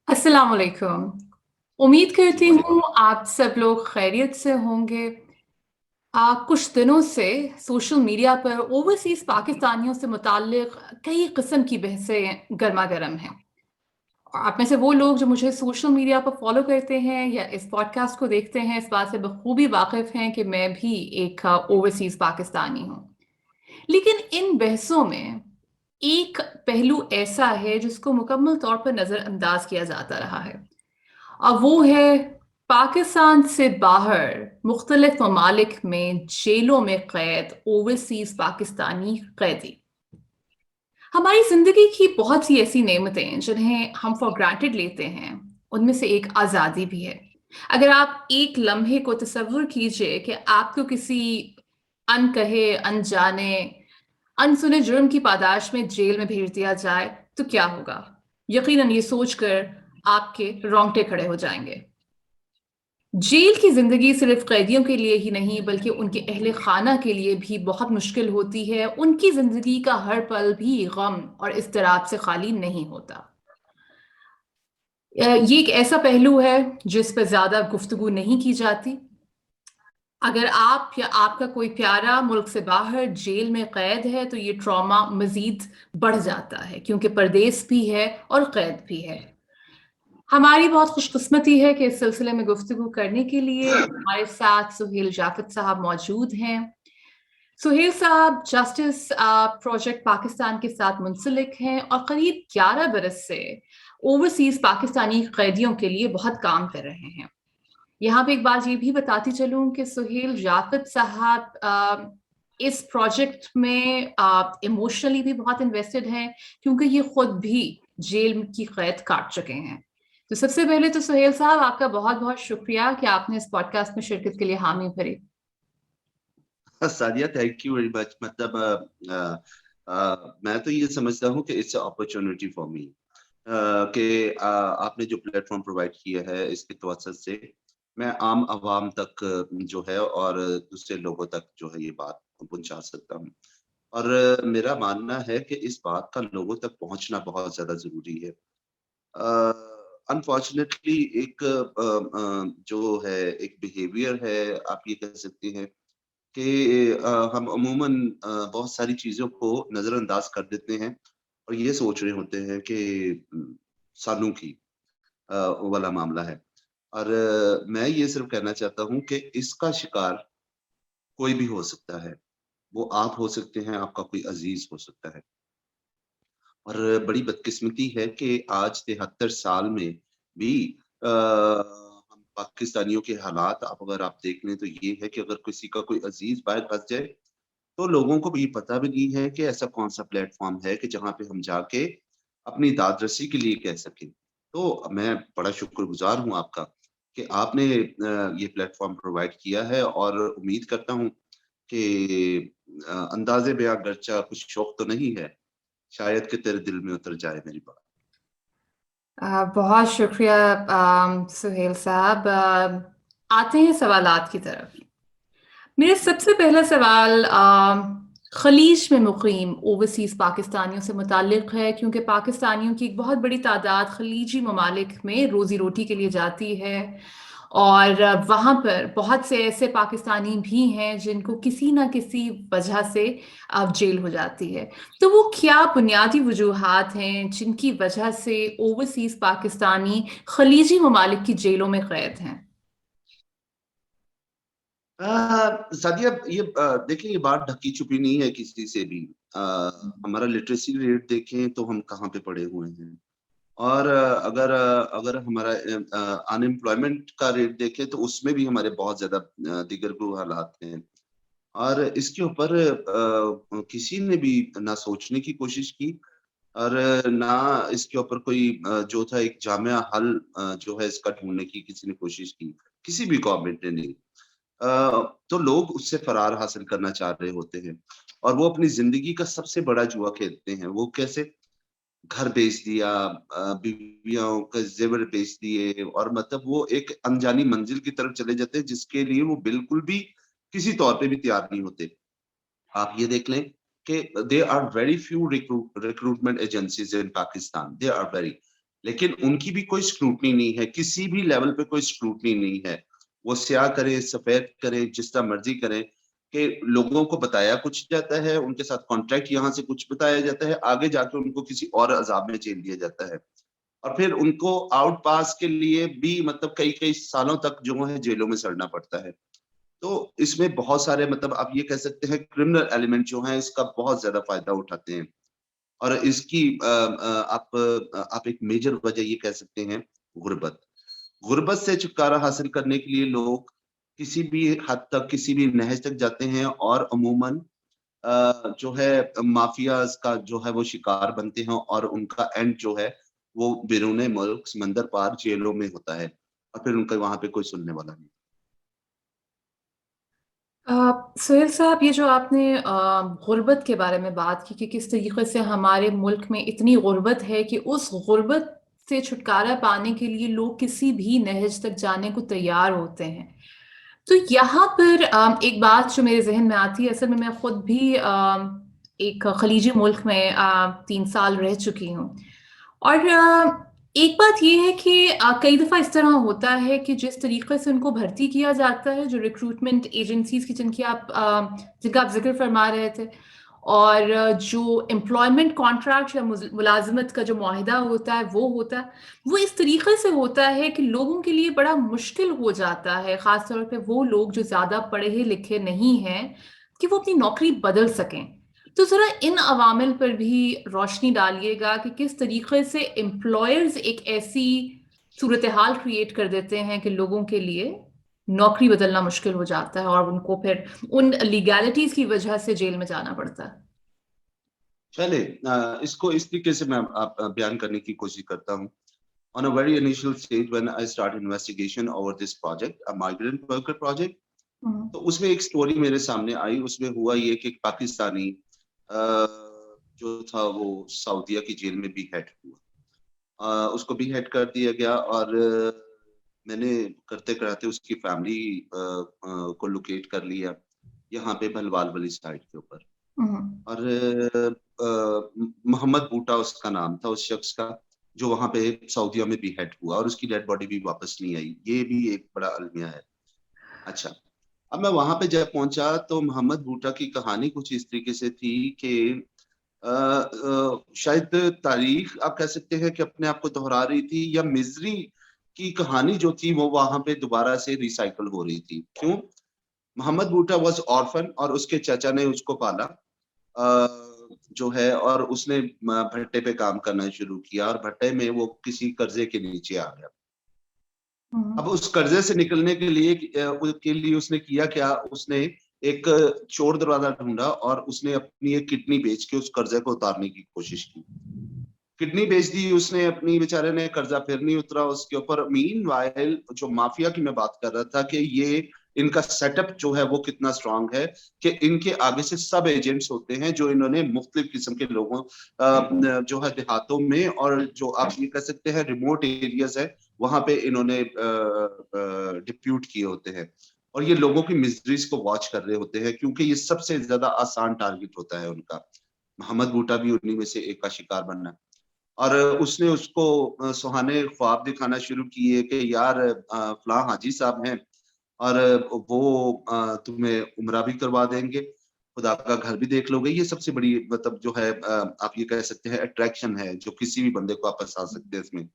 अस्सलाम वालेकुम। उम्मीद करती हूँ वालेकुम। आप सब लोग खैरियत से होंगे। कुछ दिनों से सोशल मीडिया पर ओवरसीज पाकिस्तानियों से मुताल्लिक कई किस्म की बहसें गर्मा गर्म हैं। और आप में से वो लोग जो मुझे सोशल मीडिया पर फॉलो करते हैं या इस पॉडकास्ट को देखते हैं, इस बात से बखूबी वाकिफ हैं कि मैं भी एक ओवरसीज पाकिस्तानी हूँ। लेकिन इन बहसों में एक पहलू ऐसा है जिसको मुकम्मल तौर पर नज़रअंदाज किया जाता रहा है, और वो है पाकिस्तान से बाहर मुख्तलिफ ममालिक में जेलों में कैद ओवरसीज पाकिस्तानी कैदी। हमारी जिंदगी की बहुत सी ऐसी नेमतें जिन्हें हम फॉर ग्रांटेड लेते हैं, उनमें से एक आज़ादी भी है। अगर आप एक लम्हे को तसव्वुर कीजिए कि आपको किसी अनकहे अनजाने अनसुने जुर्म की पादाश में जेल में भेज दिया जाए तो क्या होगा। यकीनन ये सोचकर आपके रोंगटे खड़े हो जाएंगे। जेल की जिंदगी सिर्फ कैदियों के लिए ही नहीं बल्कि उनके अहले खाना के लिए भी बहुत मुश्किल होती है। उनकी जिंदगी का हर पल भी गम और इज़्तिराब से खाली नहीं होता। ये एक ऐसा पहलू है जिस पर ज्यादा गुफ्तगू नहीं की जाती। अगर आप या आपका कोई प्यारा मुल्क से बाहर जेल में कैद है तो ये ट्रॉमा मजीद बढ़ जाता है, क्योंकि परदेस भी है और कैद भी है। हमारी बहुत खुशकिस्मती है कि इस सिलसिले में गुफ्तगू करने के लिए हमारे साथ सुहेल जाफत साहब मौजूद हैं। सुहेल साहब जस्टिस प्रोजेक्ट पाकिस्तान के साथ मुंसलिक हैं और करीब 11 बरस से ओवरसीज पाकिस्तानी कैदियों के लिए बहुत काम कर रहे हैं। यहाँ पे एक बात ये भी बताती चलूं कि सुहेल जाफत साहब इस प्रोजेक्ट में इमोशनली भी बहुत इन्वेस्टेड हैं, क्योंकि ये खुद भी जेल की कैद काट चुके हैं। तो सबसे पहले तो सुहेल साहब, आपका बहुत बहुत शुक्रिया कि आपने इस पॉडकास्ट में शिरकत के लिए हामी भरी। Sadia, thank you very much. मतलब मैं तो ये समझता हूँ कि इट्स अपॉर्चुनिटी फॉर मी कि आपने जो प्लेटफॉर्म प्रोवाइड किया है इसके तवसत से मैं आम आवाम तक जो है और दूसरे लोगों तक जो है ये बात पहुंचा सकता हूँ। और मेरा मानना है कि इस बात का लोगों तक पहुंचना बहुत ज्यादा जरूरी है। अनफॉर्चुनेटली एक जो है एक बिहेवियर है, आप ये कह सकते हैं कि हम अमूमन बहुत सारी चीज़ों को नज़रअंदाज कर देते हैं और ये सोच रहे होते हैं कि सालों की वाला मामला है। और मैं ये सिर्फ कहना चाहता हूँ कि इसका शिकार कोई भी हो सकता है। वो आप हो सकते हैं, आपका कोई अज़ीज़ हो सकता है। और बड़ी बदकिस्मती है कि आज 73 साल में भी हम पाकिस्तानियों के हालात अगर आप देख लें तो ये है कि अगर किसी का कोई अज़ीज़ बाहर फँस जाए तो लोगों को भी पता भी नहीं है कि ऐसा कौन-सा प्लेटफ़ॉर्म है कि जहाँ पे हम जाके अपनी दाद रसी के लिए कह सकें। तो मैं बड़ा शुक्रगुज़ार हूँ आपका कि आपने ये प्लेटफ़ॉर्म प्रोवाइड किया है और उम्मीद करता हूँ कि अंदाज़े बयाँ अगरचा कुछ शौक तो नहीं है, शायद कि तेरे दिल में उतर जाए मेरी बात। बहुत शुक्रिया सुहेल साहब। आते हैं सवालात की तरफ। मेरा सबसे पहला सवाल खलीज में मुकीम ओवरसीज पाकिस्तानियों से मुतालिक है, क्योंकि पाकिस्तानियों की एक बहुत बड़ी तादाद खलीजी ममालिक में रोज़ी रोटी के लिए जाती है। और वहाँ पर बहुत से ऐसे पाकिस्तानी भी हैं जिनको किसी ना किसी वजह से जेल हो जाती है। तो वो क्या बुनियादी वजूहात हैं जिनकी वजह से ओवरसीज पाकिस्तानी खलीजी ममालिक की जेलों में कैद हैं? सादिया, ये देखिए, ये बात ढकी-छुपी नहीं है किसी से भी। अ, हमारा लिटरेसी रेट देखें तो हम कहाँ पे पड़े हुए हैं। और अगर हमारा अनएम्प्लॉयमेंट का रेट देखें तो उसमें भी हमारे बहुत ज़्यादा दिगरगू हालात हैं। और इसके ऊपर किसी ने भी ना सोचने की कोशिश की और ना इसके ऊपर कोई जो था एक जामिया हल जो है इसका ढूँढने की किसी ने कोशिश की। किसी भी गवर्नमेंट ने नहीं। तो लोग उससे फरार हासिल करना चाह रहे होते हैं और वो अपनी ज़िंदगी का सबसे बड़ा जुआ खेलते हैं। वो कैसे? घर बेच दिया, बीवियों के ज़ेवर बेच दिए और मतलब वो एक अनजानी मंज़िल की तरफ चले जाते हैं जिसके लिए वो बिल्कुल भी किसी तौर पे भी तैयार नहीं होते। आप ये देख लें कि there are very few recruitment agencies in Pakistan, there are very. लेकिन उनकी भी कोई स्क्रूटनी नहीं है, किसी भी लेवल पे कोई स्क्रूटनी नहीं है। वो स्याह करे, सफेद करे, जिस तरह मर्जी करें, कि लोगों को बताया कुछ जाता है, उनके साथ कॉन्ट्रैक्ट यहाँ से कुछ बताया जाता है, आगे जाके उनको किसी और अजाब में झेल दिया जाता है, और फिर उनको आउट पास के लिए भी मतलब कई कई सालों तक जो है जेलों में सड़ना पड़ता है। तो इसमें बहुत सारे मतलब आप ये कह सकते हैं क्रिमिनल एलिमेंट जो है इसका बहुत ज्यादा फायदा उठाते हैं। और इसकी आप एक मेजर वजह ये कह सकते हैं गुर्बत। गुर्बत से छुटकारा हासिल करने के लिए लोग किसी भी हद तक किसी भी नहज तक जाते हैं, और अमूमन जो है माफियाज का जो है वो शिकार बनते हैं, और उनका एंड जो है वो बैरून मुल्क समंदर पार जेलों में होता है, और फिर उनका वहां पे कोई सुनने वाला नहीं। सुहेल साहब, ये जो आपने गुर्बत के बारे में बात की कि किस तरीके से हमारे मुल्क में इतनी गुर्बत है कि उस गुर्बत से छुटकारा पाने के लिए लोग किसी भी नहज तक जाने को तैयार होते हैं, तो यहाँ पर एक बात जो मेरे जहन में आती है, असल में मैं खुद भी एक खलीजी मुल्क में 3 साल रह चुकी हूँ। और एक बात ये है कि कई दफ़ा इस तरह होता है कि जिस तरीके से उनको भर्ती किया जाता है, जो रिक्रूटमेंट एजेंसीज की जिनका आप जिक्र फरमा रहे थे, और जो एम्प्लॉयमेंट कॉन्ट्रैक्ट या मुलाजमत का जो मुआहिदा होता है वो होता है, वो इस तरीके से होता है कि लोगों के लिए बड़ा मुश्किल हो जाता है, ख़ास तौर पे वो लोग जो ज़्यादा पढ़े लिखे नहीं हैं, कि वो अपनी नौकरी बदल सकें। तो ज़रा इन अवामिल पर भी रोशनी डालिएगा कि किस तरीके से एम्प्लॉयर्स एक ऐसी सूरत हाल क्रिएट कर देते हैं कि लोगों के लिए नौकरी बदलना मुश्किल हो जाता है और उनको फिर उन लीगैलिटीज की वजह से जेल में जाना पड़ता है। चले इसको इस तरीके से मैं बयान करने की कोशिश करता हूँ। On a very initial stage when I started investigation over this project, a migrant worker project, हम्म। तो उसमें एक स्टोरी मेरे सामने आई। उसमें हुआ ये कि एक पाकिस्तानी जो था वो सऊदीया की जेल में भी हेड हुआ। उसको भी हेड कर दिया गया, और मैंने करते कराते उसकी फैमिली को लोकेट कर लिया यहाँ पे भलवाल वाली साइड के ऊपर। हम्म। और मोहम्मद बूटा उसका नाम था उस शख्स का, जो वहां पे सऊदीया में भी हेड हुआ, और उसकी डेड बॉडी भी वापस नहीं आई। ये भी एक बड़ा अलमिया है। अच्छा, अब मैं वहां पे जब पहुंचा तो मोहम्मद बूटा की कहानी कुछ इस तरीके से थी कि शायद तारीख आप कह सकते हैं कि अपने आप को दोहरा रही थी, या मिजरी की कहानी जो थी वो वहां पे दोबारा से रिसाइकल हो रही थी। क्यों? मोहम्मद बूटा वॉज ऑर्फन, और उसके चाचा ने उसको पाला जो है, और उसने भट्टे पे काम करना शुरू किया, और भट्टे में वो किसी कर्जे के नीचे आ गया। अब हम्म। उस कर्जे से निकलने के लिए उसने किया क्या? उसने एक चोर दरवाजा ढूंढा, और उसने अपनी एक किडनी बेच के उस कर्जे को उतारने की कोशिश की। किडनी बेच दी उसने अपनी, बेचारे ने, कर्जा फिर नहीं उतरा उसके ऊपर। मीनवाइल जो माफिया की मैं बात कर रहा था कि ये इनका सेटअप जो है वो कितना स्ट्रांग है, कि इनके आगे से सब एजेंट्स होते हैं जो इन्होंने मुख्तलिफ किस्म के लोगों जो है देहातों में, और जो आप ये कह सकते हैं रिमोट एरियाज है, वहां पे इन्होंने डिप्यूट किए होते हैं, और ये लोगों की मिजरीज को वॉच कर रहे होते हैं, क्योंकि ये सबसे ज्यादा आसान टारगेट होता है उनका। मोहम्मद बूटा भी उन्हीं में से एक का शिकार बनना। और उसने उसको सुहाने ख्वाब दिखाना शुरू किए कि यार फलां हाजी साहब हैं, और वो तुम्हें उम्रा भी करवा देंगे, खुदा का घर भी देख लोगे। ये सबसे बड़ी मतलब जो है आप ये कह सकते हैं अट्रैक्शन है जो किसी भी बंदे को आप फंसा सकते हैं इसमें।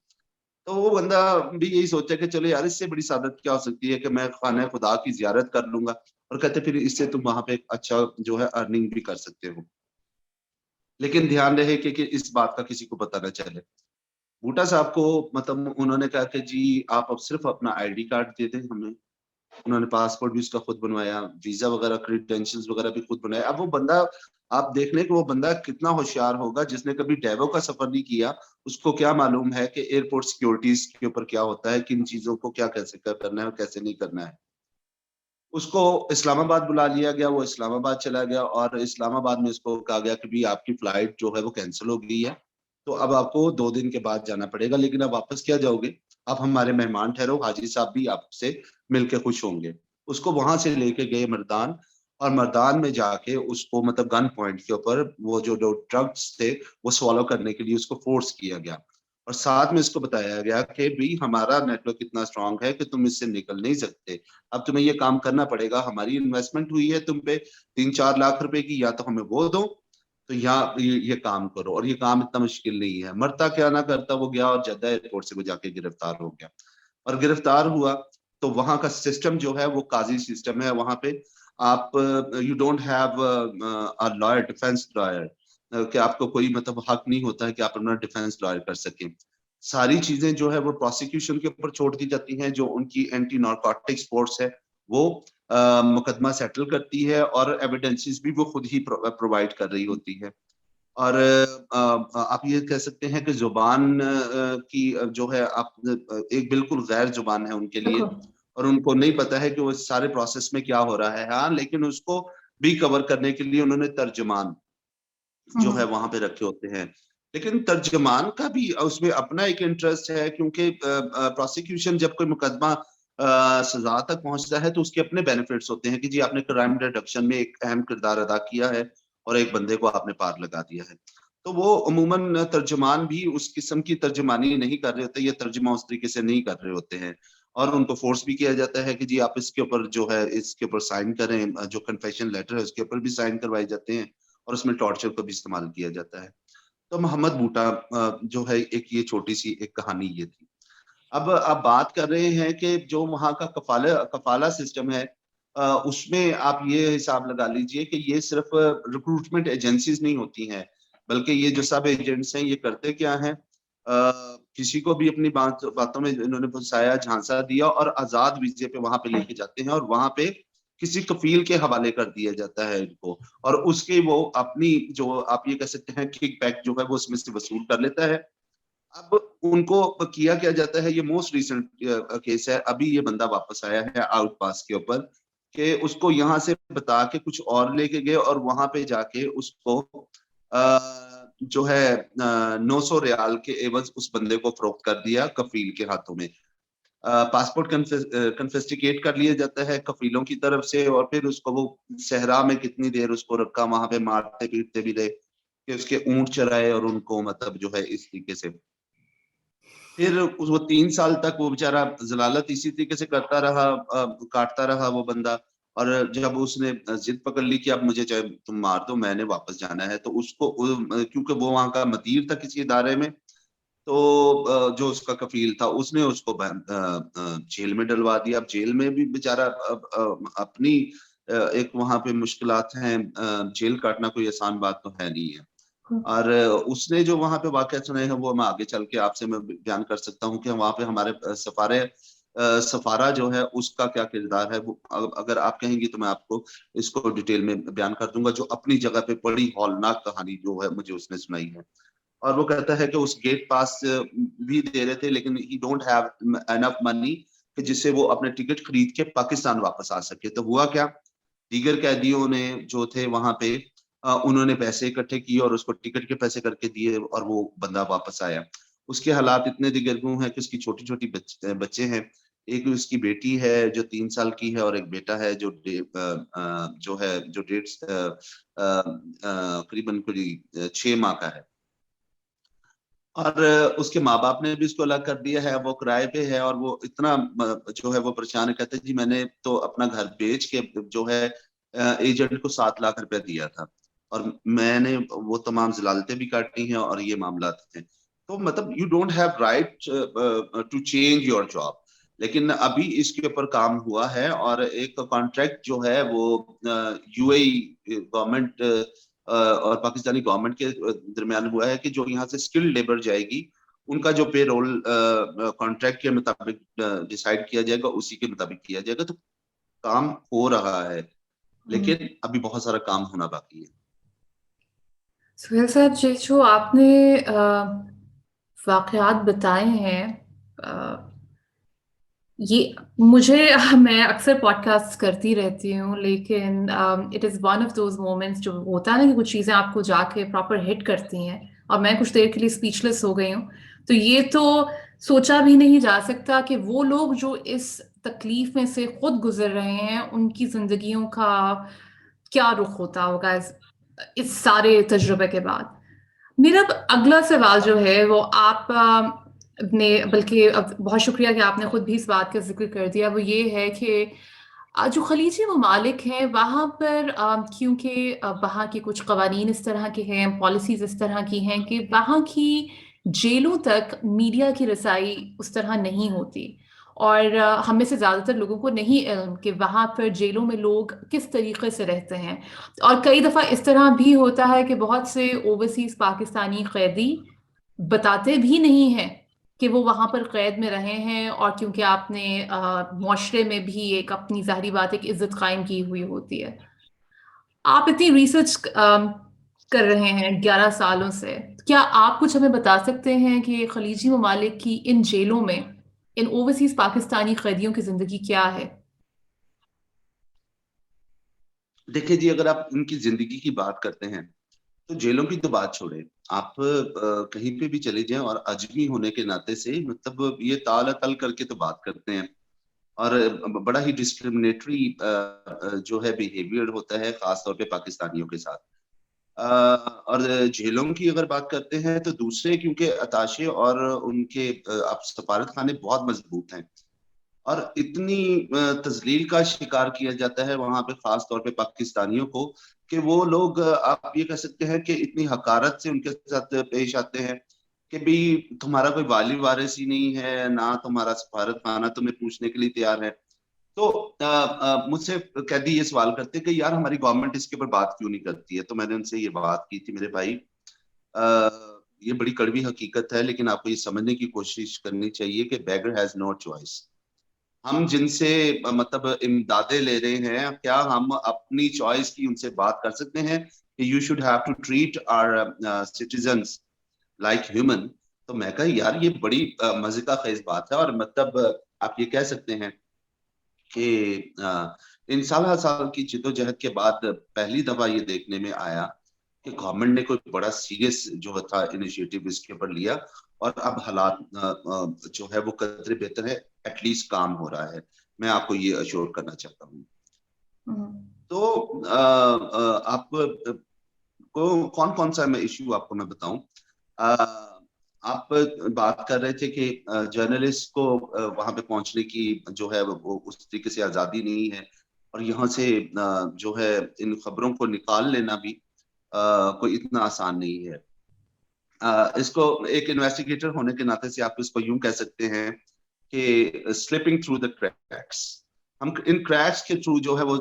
तो वो बंदा भी यही सोचा कि चलो यार, इससे बड़ी सादत क्या हो सकती है कि मैं खाना खुदा की जियारत कर लूंगा, और कहते फिर इससे तुम वहां पे अच्छा जो है अर्निंग भी कर सकते हो। लेकिन ध्यान रहे कि इस बात का किसी को पता ना चले। बूटा साहब को मतलब उन्होंने कहा कि जी आप अब सिर्फ अपना आईडी कार्ड दे दें हमें। उन्होंने पासपोर्ट भी उसका खुद बनवाया, वीजा वगैरह क्रेडेंशियल्स वगैरह भी खुद बनाया। अब वो बंदा, आप देख लें कि वो बंदा कितना होशियार होगा, जिसने कभी डेवो का सफर नहीं किया। उसको क्या मालूम है कि एयरपोर्ट सिक्योरिटीज के ऊपर क्या होता है, किन चीजों को क्या कैसे करना है और कैसे नहीं करना है। उसको इस्लामाबाद बुला लिया गया, वो इस्लामाबाद चला गया, और इस्लामाबाद में उसको कहा गया कि भी आपकी फ्लाइट जो है वो कैंसिल हो गई है, तो अब आपको 2 दिन के बाद जाना पड़ेगा, लेकिन अब वापस क्या जाओगे? आप हमारे मेहमान ठहरो, हाजी साहब भी आपसे मिलके खुश होंगे। उसको वहां से लेके गए मर्दान, और मर्दान में जाके उसको मतलब गन पॉइंट के ऊपर वो जो ड्रग्स थे वो सॉल्व करने के लिए उसको फोर्स किया गया। اور ساتھ میں اس کو بتایا گیا کہ بھی ہمارا نیٹ ورک اتنا اسٹرانگ ہے کہ تم اس سے نکل نہیں سکتے, اب تمہیں یہ کام کرنا پڑے گا, ہماری انویسٹمنٹ ہوئی ہے تم پہ 3-4 لاکھ روپے کی, یا تو ہمیں وہ دو تو یہ کام کرو, اور یہ کام اتنا مشکل نہیں ہے. مرتا کیا نہ کرتا, وہ گیا اور جدہ ایئرپورٹ سے وہ جا کے گرفتار ہو گیا, اور گرفتار ہوا تو وہاں کا سسٹم جو ہے وہ قاضی سسٹم ہے. وہاں پہ آپ you don't have lawyer, defence lawyer, کہ آپ کو کوئی مطلب حق نہیں ہوتا ہے کہ آپ اپنا ڈیفینس لائر کر سکیں. ساری چیزیں جو ہے وہ پروسیکیوشن کے اوپر چھوڑ دی جاتی ہیں. جو ان کی اینٹی نارکوٹکس فورس ہے وہ مقدمہ سیٹل کرتی ہے, اور ایویڈنسز بھی وہ خود ہی پرووائڈ کر رہی ہوتی ہے. اور آپ یہ کہہ سکتے ہیں کہ زبان کی جو ہے آپ ایک بالکل غیر زبان ہے ان کے لیے, اور ان کو نہیں پتا ہے کہ وہ سارے پروسیس میں کیا ہو رہا ہے. ہاں, لیکن اس کو بھی کور کرنے کے لیے انہوں نے ترجمان جو ہے وہاں پہ رکھے ہوتے ہیں. لیکن ترجمان کا بھی اس میں اپنا ایک انٹرسٹ ہے, کیونکہ پروسیکیوشن جب کوئی مقدمہ سزا تک پہنچتا ہے تو اس کے اپنے بینیفٹس ہوتے ہیں کہ جی آپ نے کرائم ریڈکشن میں ایک اہم کردار ادا کیا ہے اور ایک بندے کو آپ نے پار لگا دیا ہے. تو وہ عموماً ترجمان بھی اس قسم کی ترجمانی نہیں کر رہے ہوتے, یہ ترجمہ اس طریقے سے نہیں کر رہے ہوتے ہیں, اور ان کو فورس بھی کیا جاتا ہے کہ جی آپ اس کے اوپر جو ہے اس کے اوپر سائن کریں, جو کنفیشن لیٹر ہے اس کے اوپر بھی سائن کروائے جاتے ہیں, اور اس میں ٹارچر کو بھی استعمال کیا جاتا ہے. تو محمد بوٹا جو ہے ایک یہ چھوٹی سی ایک کہانی یہ تھی. اب آپ بات کر رہے ہیں کہ جو وہاں کا کفالہ سسٹم ہے, اس میں آپ یہ حساب لگا لیجئے کہ یہ صرف ریکروٹمنٹ ایجنسیز نہیں ہوتی ہیں, بلکہ یہ جو سب ایجنٹس ہیں یہ کرتے کیا ہیں, کسی کو بھی اپنی باتوں میں انہوں نے پھنسایا, جھانسا دیا, اور آزاد ویزے پہ وہاں پہ لے کے جاتے ہیں, اور وہاں پہ کسی کفیل کے حوالے کر دیا جاتا ہے ان کو, اور اس کے وہ اپنی جو آپ یہ کہہ سکتے ہیں کک بیک جو ہے وہ اس میں سے وصول کر لیتا ہے. اب ان کو کیا جاتا ہے, یہ موسٹ ریسنٹ کیس ہے, ابھی یہ بندہ واپس آیا ہے آؤٹ پاس کے اوپر, کہ اس کو یہاں سے بتا کے کچھ اور لے کے گئے, اور وہاں پہ جا کے اس کو جو ہے 900 ریال کے عوض اس بندے کو فروخت کر دیا کفیل کے ہاتھوں میں. پاسپورٹ کنفیسٹیکیٹ کر لیا جاتا ہے کفیلوں کی طرف سے, اور پھر اس کو وہ صحرا میں کتنی دیر اس کو رکھا, وہاں پہ مارتے پیٹتے بھی رہے کہ اس کے اونٹ چرائے, اور ان کو مطلب جو ہے اس طریقے سے. پھر وہ 3 سال تک وہ بیچارہ ضلالت اسی طریقے سے کرتا رہا, کاٹتا رہا وہ بندہ, اور جب اس نے ضد پکڑ لی کہ اب مجھے چاہے تم مار دو, میں نے واپس جانا ہے, تو اس کو کیونکہ وہ وہاں کا مدیر تھا کسی ادارے میں, تو جو اس کا کفیل تھا اس نے اس کو جیل میں ڈلوا دیا. اب جیل میں بھی بیچارہ اپنی ایک وہاں پہ مشکلات ہیں, جیل کاٹنا کوئی آسان بات تو ہے نہیں ہے. اور اس نے جو وہاں پہ واقعات سنے ہیں وہ میں آگے چل کے آپ سے میں بیان کر سکتا ہوں کہ وہاں پہ ہمارے سفارہ جو ہے اس کا کیا کردار ہے. وہ اگر آپ کہیں گی تو میں آپ کو اس کو ڈیٹیل میں بیان کر دوں گا, جو اپنی جگہ پہ بڑی ہولناک کہانی جو ہے مجھے اس نے سنائی ہے. اور وہ کہتا ہے کہ اس گیٹ پاس بھی دے رہے تھے, لیکن ہی ڈونٹ ہیو انف منی کہ جس سے وہ اپنے ٹکٹ خرید کے پاکستان واپس آ سکے. تو ہوا کیا, دیگر قیدیوں نے جو تھے وہاں پہ انہوں نے پیسے اکٹھے کیے اور اس کو ٹکٹ کے پیسے کر کے دیے, اور وہ بندہ واپس آیا. اس کے حالات اتنے دیگرگوں ہیں کہ اس کی چھوٹی چھوٹی بچے ہیں, ایک اس کی بیٹی ہے جو 3 سال کی ہے, اور ایک بیٹا ہے جو ہے جو قریباً 6 ماہ کا ہے. اور اس کے ماں باپ نے بھی اس کو الگ کر دیا ہے, وہ کرائے پہ ہے, اور وہ اتنا جو ہے وہ پریشان کہتے ہیں جی میں نے تو اپنا گھر بیچ کے جو ہے ایجنٹ کو 7 لاکھ روپے دیا تھا, اور میں نے وہ تمام ضلالتیں بھی کاٹی ہیں, اور یہ معاملات ہیں. تو مطلب you don't have right to change your job. لیکن ابھی اس کے اوپر کام ہوا ہے, اور ایک کانٹریکٹ جو ہے وہ یو اے ای گورنمنٹ اور پاکستانی گورنمنٹ کے درمیان ہوا ہے کہ جو یہاں سے اسکل لیبر جائے گی ان کا جو پے رول کانٹریکٹ کے مطابق ڈیسائیڈ کیا جائے گا, اسی کے مطابق کیا جائے گا. تو کام ہو رہا ہے, لیکن ابھی بہت سارا کام ہونا باقی ہے. سہیل صاحب, جو آپ نے واقعات بتائے ہیں, یہ میں اکثر پوڈ کاسٹ کرتی رہتی ہوں, لیکن it is one of those moments جو ہوتا ہے نا کہ کچھ چیزیں آپ کو جا کے پراپر ہٹ کرتی ہیں, اور میں کچھ دیر کے لیے اسپیچ لیس ہو گئی ہوں. تو یہ تو سوچا بھی نہیں جا سکتا کہ وہ لوگ جو اس تکلیف میں سے خود گزر رہے ہیں ان کی زندگیوں کا کیا رخ ہوتا ہوگا اس سارے تجربے کے بعد. मेरा अगला सवाल जो है वो आप ने, बल्कि अब बहुत शुक्रिया कि आपने खुद भी इस बात का जिक्र कर दिया, वो ये है कि जो खलीजी ममालिक हैं वहाँ पर क्योंकि वहाँ के कुछ कवानीन इस तरह के हैं, पॉलिसीज इस तरह की हैं कि वहाँ की जेलों तक मीडिया की रसाई उस तरह नहीं होती। और हम में से ज़्यादातर लोगों को नहीं इल्म कि वहाँ पर जेलों में लोग किस तरीके से रहते हैं। और कई दफ़ा इस तरह भी होता है कि बहुत से ओवरसीज़ पाकिस्तानी कैदी बताते भी नहीं हैं कि वो वहाँ पर कैद में रहे हैं, और क्योंकि आपने मुआशरे में भी एक अपनी ज़ाहिरी बात एक इज्जत कायम की हुई होती है। आप इतनी रिसर्च कर रहे हैं 11 सालों से, क्या आप कुछ हमें बता सकते हैं कि खलीजी ममालिक की इन जेलों में इन ओवरसीज पाकिस्तानी कैदियों की जिंदगी क्या है? देखिए जी, अगर आप इनकी जिंदगी की बात करते हैं तो जेलों की तो बात छोड़े, आप कहीं पे भी चले जाएं और अजमी होने के नाते से मतलब ये ताल तल करके तो बात करते हैं। और बड़ा ही डिस्क्रिमिनेटरी जो है बिहेवियर होता है खास तौर पे पाकिस्तानियों के साथ। और जेलों की अगर बात करते हैं तो दूसरे, क्योंकि अताशे और उनके आप सफारत खाने बहुत मजबूत हैं और इतनी तजलील का शिकार किया जाता है वहां पे खास तौर पे पाकिस्तानियों को, कि वो लोग आप ये कह सकते हैं कि इतनी हकारत से उनके साथ पेश आते हैं कि भी तुम्हारा कोई वाली वारिस ही नहीं है, ना तुम्हारा सफारत खाना तुम्हें पूछने के लिए तैयार है। तो मुझसे कैदी ये सवाल करते हैं कि यार हमारी गवर्नमेंट इसके ऊपर बात क्यों नहीं करती है। तो मैंने उनसे ये बात की थी, मेरे भाई ये बड़ी कड़वी हकीकत है, लेकिन आपको ये समझने की कोशिश करनी चाहिए कि बेगर हैज नो चॉइस। हम जिनसे मतलब इमदादे ले रहे हैं, क्या हम अपनी चॉइस की उनसे बात कर सकते हैं कि you should have to treat our citizens like human. तो मैं कहा यार ये बड़ी मजे का खेज बात है। और मतलब आप ये कह सकते हैं कि इन साल साल की जिद्दोजहद के बाद पहली दफा ये देखने में आया कि गवर्नमेंट ने कोई बड़ा सीरियस जो था इनिशिएटिव इसके ऊपर लिया, और अब हालात जो है वो कदरे बेहतर है, एटलीस्ट काम हो रहा है। मैं आपको ये अश्योर करना चाहता हूँ। हम्म। तो आप को कौन कौन सा मैं इश्यू आपको मैं बताऊं। आप बात कर रहे थे कि जर्नलिस्ट को वहां पे पहुंचने की जो है वो उस तरीके से आजादी नहीं है, और यहाँ से जो है इन खबरों को निकाल लेना भी कोई इतना आसान नहीं है। इसको एक इन्वेस्टिगेटर होने के नाते से आप इसको यूं कह सकते हैं कि स्लिपिंग थ्रू द क्रैक्स। हम इन क्रैक्स के थ्रू जो है वो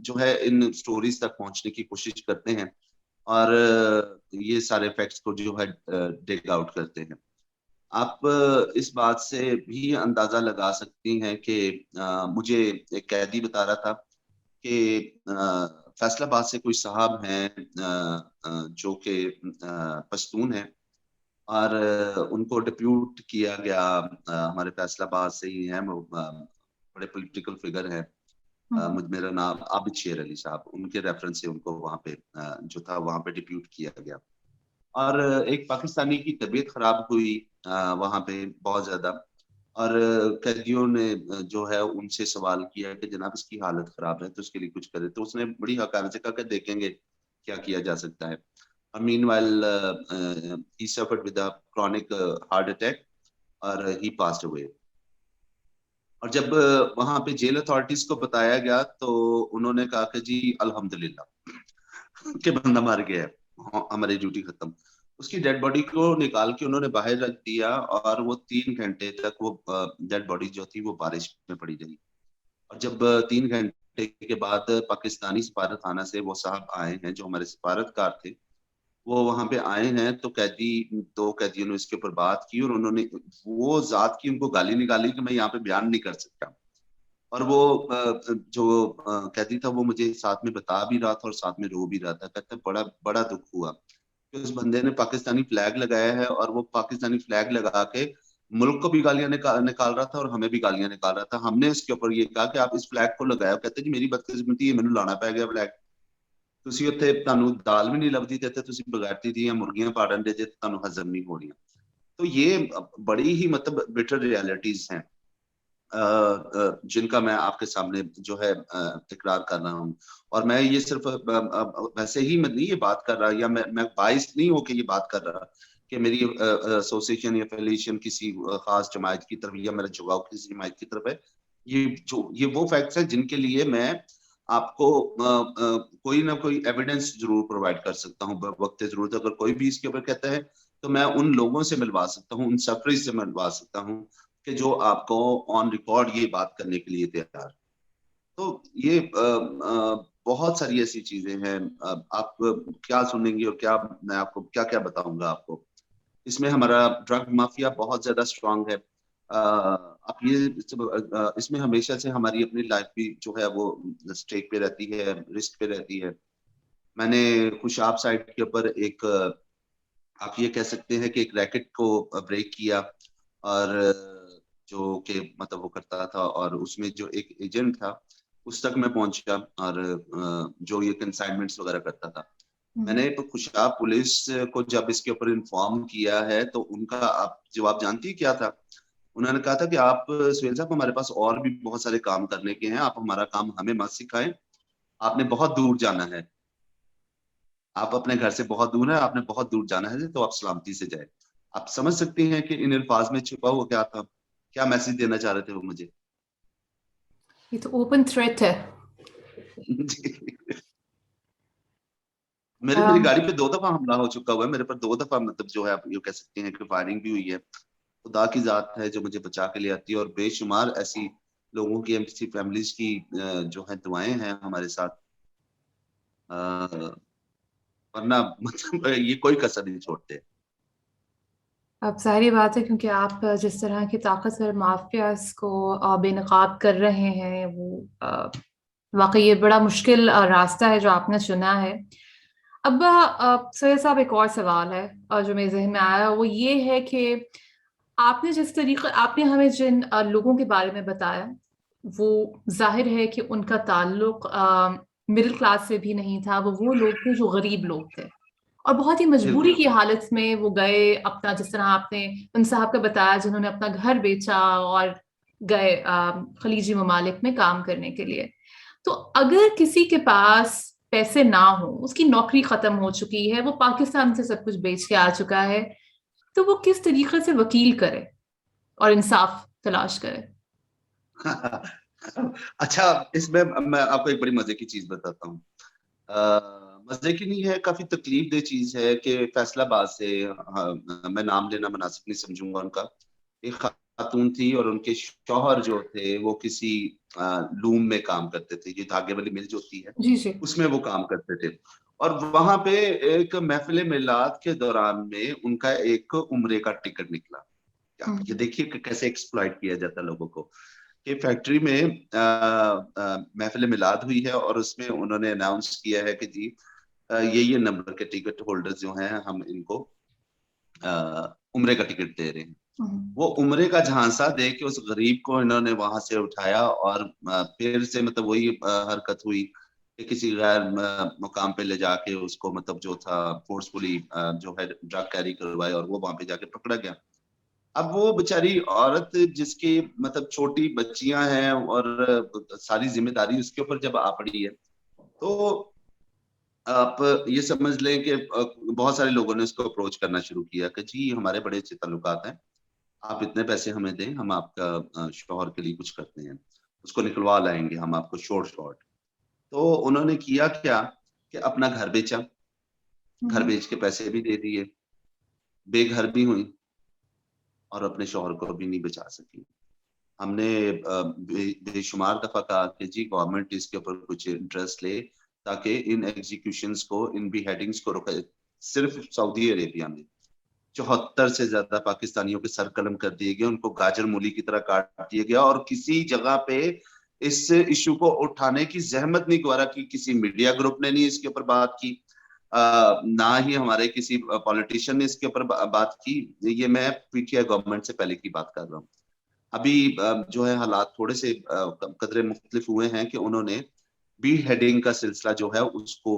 जो है इन स्टोरीज तक पहुंचने की कोशिश करते हैं, और ये सारे फैक्ट्स को जो है डिग आउट करते हैं। आप इस बात से भी अंदाजा लगा सकती हैं कि मुझे एक कैदी बता रहा था कि फैसलाबाद से कोई साहब हैं जो कि पश्तून हैं, और उनको डिप्यूट किया गया, हमारे फैसलाबाद से ही हैं वो, बड़े पॉलिटिकल फिगर हैं। हम्म। मेरा नाम आबिद शेर अली साहब, उनके रेफरेंस से उनको वहां पे जो था वहां पे डिप्यूट किया गया। और एक पाकिस्तानी की तबीयत खराब हुई वहां पे बहुत ज्यादा, और कैदियों ने जो है उनसे सवाल किया कि जनाब इसकी हालत खराब है तो इसके लिए कुछ करे। तो उसने बड़ी हकारत से कहा कि देखेंगे क्या किया जा सकता है। और meanwhile he suffered with a chronic heart attack और ही पास्ड अवे। और जब वहां पे जेल अथॉरिटीज को बताया गया तो उन्होंने कहा कि जी अल्हम्दुलिल्लाह कि बंदा मर गया है, हाँ, हमारी ड्यूटी खत्म। उसकी डेड बॉडी को निकाल के उन्होंने बाहर रख दिया, और वो 3 घंटे तक वो डेड बॉडी जो थी वो बारिश में पड़ी रही। और जब 3 घंटे के बाद पाकिस्तानी सफारत खाना से वो साहब आए हैं जो हमारे सफारतकार थे, वो वहां पे आए हैं, तो कैदी, 2 कैदियों ने इसके ऊपर बात की, और उन्होंने वो जात की उनको गाली निकाली कि मैं यहाँ पे बयान नहीं कर सकता। और वो जो कैदी था वो मुझे साथ में बता भी रहा था और साथ में रो भी रहा था। कहते बड़ा बड़ा दुख हुआ कि उस बंदे ने पाकिस्तानी फ्लैग लगाया है, और वो पाकिस्तानी फ्लैग लगा के मुल्क को भी गालियां निकाल रहा था और हमें भी गालियां निकाल रहा था। हमने इसके ऊपर ये कहा कि आप इस फ्लैग को लगाया। कहते जी मेरी बदकिस्मती है, मैंने लाना पै गया फ्लैग। ਤੁਸੀਂ ਉੱਥੇ ਤੁਹਾਨੂੰ ਦਾਲ ਵੀ ਨਹੀਂ ਲੱਭਦੀ ਤੇ ਇੱਥੇ ਤੁਸੀਂ ਬਗੈਰਤੀ ਦੀਆਂ ਮੁਰਗੀਆਂ ਪਾੜਨ ਦੇ ਜੇ ਤੁਹਾਨੂੰ ਹਜ਼ਮ नहीं हो रही। तो ये बड़ी ही मतलब बिटर रियलिटीज हैं। जिनका मैं आपके सामने जो है इकरार कर रहा हूँ। और मैं ये सिर्फ वैसे ही मैं नहीं ये बात कर रहा, या मैं बाइस नहीं होकर ये बात कर रहा कि मेरी एसोसिएशन या एफिलिएशन किसी खास जमात की तरफ या मेरा झुकाव किसी जमात की तरफ है। ये वो फैक्ट्स है जिनके लिए मैं आपको कोई ना कोई एविडेंस जरूर प्रोवाइड कर सकता हूँ वक्त जरूरत। अगर कोई भी इसके ऊपर कहता है तो मैं उन लोगों से मिलवा सकता हूँ, उन सफरीज से मिलवा सकता हूँ कि जो आपको ऑन रिकॉर्ड ये बात करने के लिए तैयार। तो ये बहुत सारी ऐसी चीजें हैं। आप क्या सुनेंगे और क्या मैं आपको क्या क्या बताऊंगा आपको। इसमें हमारा ड्रग माफिया बहुत ज्यादा स्ट्रांग है। आप ये इसमें हमेशा से हमारी अपनी लाइफ भी जो है वो स्टेक पे रहती है, रिस्क पे रहती है। मैंने खुशाब साइड के ऊपर एक आप ये कह सकते हैं कि एक रैकेट को ब्रेक किया, और जो कि मतलब वो करता था, और उसमें जो एक एजेंट था उस तक मैं पहुंचा, और जो ये कंसाइनमेंट्स वगैरह करता था। मैंने तो खुशाब पुलिस को जब इसके ऊपर इन्फॉर्म किया है तो उनका आप जवाब जानती है क्या था? उन्होंने कहा था कि आप सुहेल साहब, हमारे पास और भी बहुत सारे काम करने के हैं, आप हमारा काम हमें मत सिखाएं, आपने बहुत दूर जाना है, आप अपने घर से बहुत दूर है, आपने बहुत दूर जाना है, तो आप सलामती से जाए। आप समझ सकते हैं कि इन अल्फाज में छुपा हुआ क्या था, क्या मैसेज देना चाह रहे थे वो मुझे। ये तो ओपन थ्रेट है। मेरी गाड़ी पे 2 दफा हमला हो चुका हुआ है, मेरे पर 2 दफा मतलब जो है आप ये कह सकते हैं कि फायरिंग भी हुई है। खुदा की जात है जो मुझे बचा के ले आती है, और बेशुमार ऐसी लोगों की, ऐसी फैमिलीज की जो है दुआएं हैं हमारे साथ। वरना मतलब ये कोई कसर नहीं छोड़ते। अब जाहिर बात है, क्योंकि आप जिस तरह की ताकतवर माफियाज को बेनकाब कर रहे हैं, वो वाकई ये बड़ा मुश्किल रास्ता है जो आपने चुना है। अब सैयद साहब, एक और सवाल है जो मेरे जहन में आया, वो ये है कि आपने जिस तरीके आपने हमें जिन लोगों के बारे में बताया, वो जाहिर है कि उनका ताल्लुक मिडिल क्लास से भी नहीं था। वो लोग थे जो गरीब लोग थे, और बहुत ही मजबूरी बिल्कुल। की हालत में वो गए अपना, जिस तरह आपने उन साहब का बताया जिन्होंने अपना घर बेचा और गए खलीजी ममालिक में काम करने के लिए। तो अगर किसी के पास पैसे ना हो, उसकी नौकरी खत्म हो चुकी है, वो पाकिस्तान से सब कुछ बेच के आ चुका है, तो वो किस तरीके से वकील करे और इंसाफ तलाश करे? अच्छा, इसमें मैं आपको एक बड़ी मजे की चीज बताता हूँ। मजे की नहीं है, काफी तकलीफ दे चीज है कि फैसलाबाद से, मैं नाम लेना मुनासिब नहीं समझूंगा उनका, एक खातून थी और उनके शौहर जो थे वो किसी लूम में काम करते थे, ये धागे वाली मिल जो होती है जी जी। उसमें वो काम करते थे। और वहां पे एक महफिल मिलाद के दौरान में उनका एक उम्रे का टिकट निकला। आप ये हम्म। देखिए कि कैसे एक्सप्लॉइट किया जाता है लोगों को। कि फैक्ट्री में महफिल मिलाद हुई है और उसमें उन्होंने अनाउंस किया है कि जी ये नंबर के टिकट होल्डर्स जो हैं हम इनको उम्रे का टिकट दे रहे हैं। हम्म। वो उम्रे का झांसा दे के उस गरीब को इन्होंने वहां से उठाया, और फिर से मतलब वही हरकत हुई कि किसी गैर मुकाम पे ले जाके उसको मतलब जो था फोर्सफुली जो है ड्रग कैरी करवाए, और वो वहां पे जाके पकड़ा गया। अब वो बेचारी औरत जिसकी मतलब छोटी बच्चियां हैं और सारी जिम्मेदारी उसके ऊपर जब आ पड़ी है, तो आप ये समझ लें कि बहुत सारे लोगों ने उसको अप्रोच करना शुरू किया कि जी हमारे बड़े अच्छे ताल्लुकात हैं, आप इतने पैसे हमें दें, हम आपका शौहर के लिए कुछ करते हैं, उसको निकलवा लाएंगे हम आपको शॉर्ट शॉर्ट। तो उन्होंने किया क्या कि अपना घर बेचा, घर हम्म। बेच के पैसे भी दे दिए, बेघर भी हुई, और अपने शौहर को भी नहीं बचा सकी। हमने बेशुमार दफा कहा कि जी गवर्नमेंट इसके ऊपर कुछ इंटरेस्ट ले, ताकि इन एग्जीक्यूशंस को, इन बिहेडिंग्स को रोका। सिर्फ सऊदी अरेबिया में 74 से ज्यादा पाकिस्तानियों के सर कलम कर दिए गए, उनको गाजर मूली की तरह काट दिया गया, और किसी जगह पे इस इशू को उठाने की जहमत नहीं गवारा की, किसी मीडिया ग्रुप ने नहीं इसके ऊपर बात की, ना ही हमारे किसी पॉलिटिशियन ने इसके ऊपर बात की। ये मैं पीटीआई गवर्नमेंट से पहले की बात कर रहा हूँ। अभी जो है हालात थोड़े से कदरे मुख्तलिफ हुए हैं कि उन्होंने बी हेडिंग का सिलसिला जो है उसको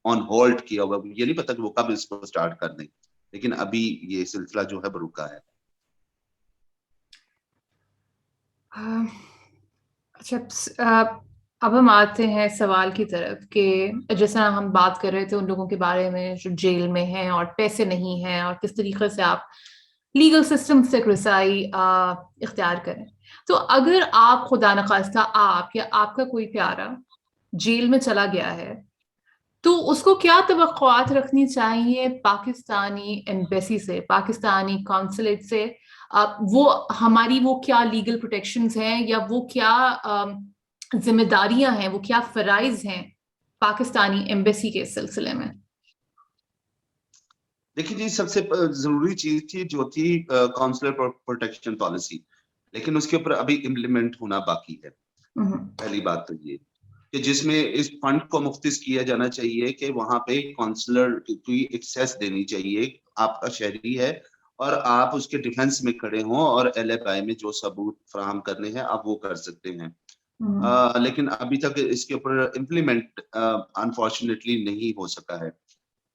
ऑन होल्ड किया हुआ। ये नहीं पता कि वो कब इसको स्टार्ट कर दें, लेकिन अभी ये सिलसिला जो है बरुका है। अच्छा, अब हम आते हैं सवाल की तरफ कि जैसा हम बात कर रहे थे उन लोगों के बारे में जो जेल में हैं और पैसे नहीं हैं और किस तरीके से आप लीगल सिस्टम से रसाई इख्तियार करें। तो अगर आप खुदा न खास्ता आप या आपका कोई प्यारा जेल में चला गया है, तो उसको क्या तवक्कुआत रखनी चाहिए पाकिस्तानी एम्बेसी से, पाकिस्तानी कॉन्सुलेट से? वो हमारी वो क्या लीगल प्रोटेक्शंस हैं या वो क्या जिम्मेदारियां हैं, वो क्या फराइज हैं पाकिस्तानी एम्बेसी के सिलसिले में? देखिए जी, सबसे जरूरी चीज थी जो थी काउंसलर प्रोटेक्शन पॉलिसी, लेकिन उसके ऊपर अभी इम्प्लीमेंट होना बाकी है। पहली बात तो ये कि जिसमें इस फंड को मुख्तिस किया जाना चाहिए कि वहां पे काउंसलर की एक्सेस देनी चाहिए। आपका शहरी है और आप उसके डिफेंस में खड़े हों और LFI में जो सबूत फराहम करने हैं आप वो कर सकते हैं। लेकिन अभी तक इसके ऊपर इम्प्लीमेंट अनफॉर्चुनेटली नहीं हो सका है।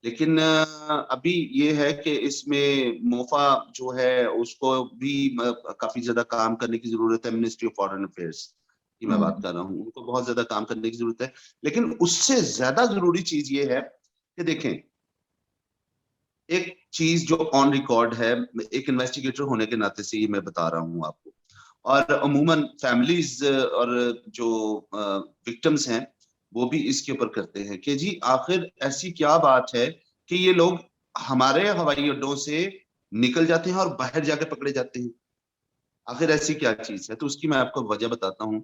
लेकिन अभी ये है कि इसमें मोफा जो है उसको भी काफी ज्यादा काम करने की जरूरत है। मिनिस्ट्री ऑफ फॉरेन अफेयर्स की मैं बात कर रहा हूँ, उनको बहुत ज्यादा काम करने की जरूरत है। लेकिन उससे ज्यादा जरूरी चीज ये है कि देखें, एक चीज जो ऑन रिकॉर्ड है, एक इन्वेस्टिगेटर होने के नाते से ये मैं बता रहा हूँ आपको, और अमूमन फैमिलीज और जो विक्टिम्स हैं वो भी इसके ऊपर करते हैं कि जी आखिर ऐसी क्या बात है कि ये लोग हमारे हवाई अड्डों से निकल जाते हैं और बाहर जाके पकड़े जाते हैं। आखिर ऐसी क्या चीज है? तो उसकी मैं आपको वजह बताता हूँ